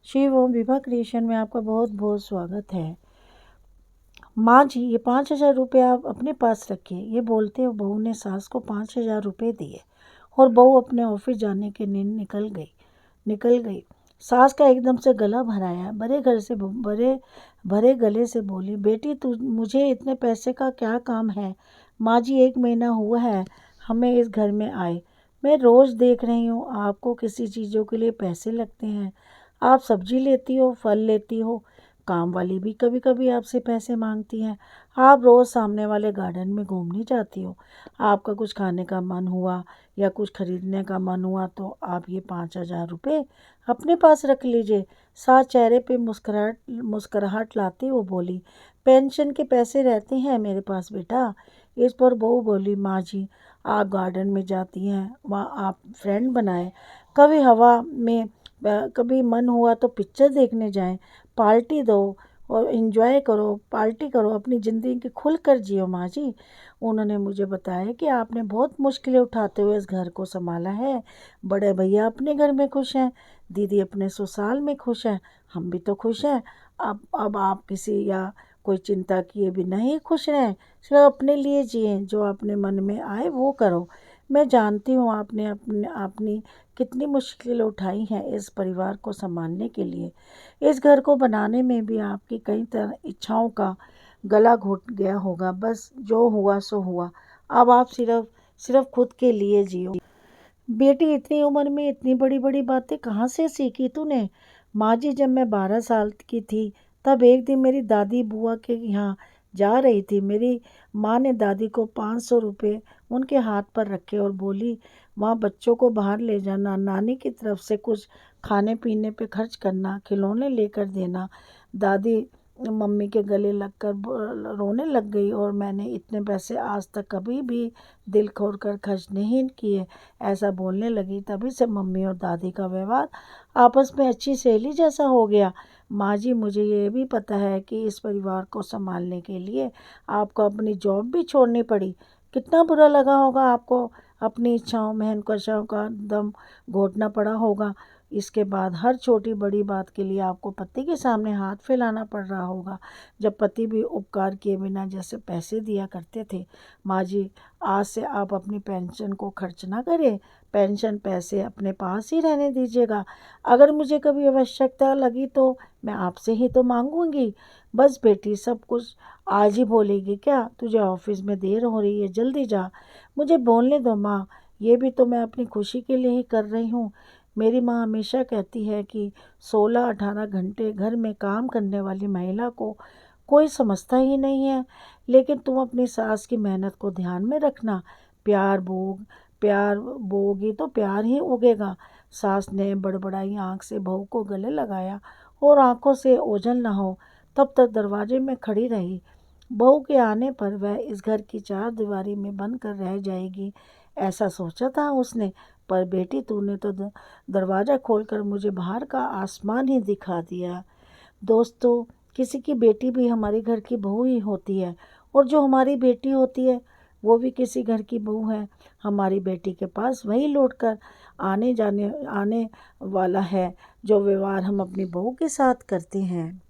शिव ओम Vibha creation में आपका बहुत बहुत स्वागत है। माँ जी, ये 5,000 रुपये आप अपने पास रखिए। ये बोलते हुए बहू ने सास को 5,000 रुपये दिए और बहू अपने ऑफिस जाने के लिए निकल गई। सास का एकदम से गला भराया, बड़े भरे गले से बोली, बेटी तू मुझे इतने पैसे का क्या काम है? माँ जी, 1 महीना हुआ है हमें इस घर में आए। मैं रोज़ देख रही हूँ आपको किसी चीज़ों के लिए पैसे लगते हैं। आप सब्जी लेती हो, फल लेती हो, काम वाली भी कभी कभी आपसे पैसे मांगती हैं। आप रोज़ सामने वाले गार्डन में घूमने जाती हो। आपका कुछ खाने का मन हुआ या कुछ खरीदने का मन हुआ तो आप ये 5,000 रुपये अपने पास रख लीजिए। साथ चेहरे पे मुस्कुराहट लाती वो बोली, पेंशन के पैसे रहते हैं मेरे पास बेटा। इस पर बहू बोली, माँ जी, आप गार्डन में जाती हैं, वहाँ आप फ्रेंड बनाए, कभी हवा में कभी मन हुआ तो पिक्चर देखने जाएं, पार्टी दो और एंजॉय करो, पार्टी करो, अपनी ज़िंदगी की खुल कर जियो माँ जी। उन्होंने मुझे बताया कि आपने बहुत मुश्किलें उठाते हुए इस घर को संभाला है। बड़े भैया अपने घर में खुश हैं, दीदी अपने ससुराल में खुश हैं, हम भी तो खुश हैं। अब आप किसी या कोई चिंता किए बिना ही खुश रहें, सिर्फ अपने लिए जिए, जो अपने मन में आए वो करो। मैं जानती हूँ आपने अपनी कितनी मुश्किलें उठाई हैं इस परिवार को संभालने के लिए। इस घर को बनाने में भी आपकी कई तरह इच्छाओं का गला घोट गया होगा। बस जो हुआ सो हुआ। अब आप सिर्फ सिर्फ खुद के लिए जियो। बेटी, इतनी उम्र में इतनी बड़ी बड़ी बातें कहाँ से सीखी तूने? माँ जी, जब मैं 12 साल की थी तब एक दिन मेरी दादी बुआ के यहाँ जा रही थी। मेरी माँ ने दादी को 500 रुपये उनके हाथ पर रखे और बोली, वहाँ बच्चों को बाहर ले जाना, नानी की तरफ से कुछ खाने पीने पे खर्च करना, खिलौने लेकर देना। दादी मम्मी के गले लगकर रोने लग गई और मैंने इतने पैसे आज तक कभी भी दिल खोल कर खर्च नहीं किए, ऐसा बोलने लगी। तभी से मम्मी और दादी का व्यवहार आपस में अच्छी सहेली जैसा हो गया। माँ जी, मुझे ये भी पता है कि इस परिवार को संभालने के लिए आपको अपनी जॉब भी छोड़नी पड़ी। कितना बुरा लगा होगा आपको, अपनी इच्छाओं महत्वाकांक्षाओं का दम घोटना पड़ा होगा। इसके बाद हर छोटी बड़ी बात के लिए आपको पति के सामने हाथ फैलाना पड़ रहा होगा, जब पति भी उपकार किए बिना जैसे पैसे दिया करते थे। माँ जी, आज से आप अपनी पेंशन को खर्च ना करें, पेंशन पैसे अपने पास ही रहने दीजिएगा। अगर मुझे कभी आवश्यकता लगी तो मैं आपसे ही तो मांगूंगी। बस बेटी, सब कुछ आज ही बोलेगी क्या? तुझे ऑफिस में देर हो रही है, जल्दी जा। मुझे बोलने दो माँ, ये भी तो मैं अपनी खुशी के लिए ही कर रही हूँ। मेरी माँ हमेशा कहती है कि 16-18 घंटे घर में काम करने वाली महिला को कोई समझता ही नहीं है। लेकिन तुम अपनी सास की मेहनत को ध्यान में रखना। प्यार बोगी तो प्यार ही उगेगा। सास ने बड़बड़ाई आंख से बहू को गले लगाया और आंखों से ओझल न हो तब तक दरवाजे में खड़ी रही। बहू के आने पर वह इस घर की चार दीवारी में बंद कर रह जाएगी, ऐसा सोचा था उसने। पर बेटी, तूने तो दरवाज़ा खोलकर मुझे बाहर का आसमान ही दिखा दिया। दोस्तों, किसी की बेटी भी हमारे घर की बहू ही होती है और जो हमारी बेटी होती है वो भी किसी घर की बहू है। हमारी बेटी के पास वही लौट कर आने वाला है जो व्यवहार हम अपनी बहू के साथ करते हैं।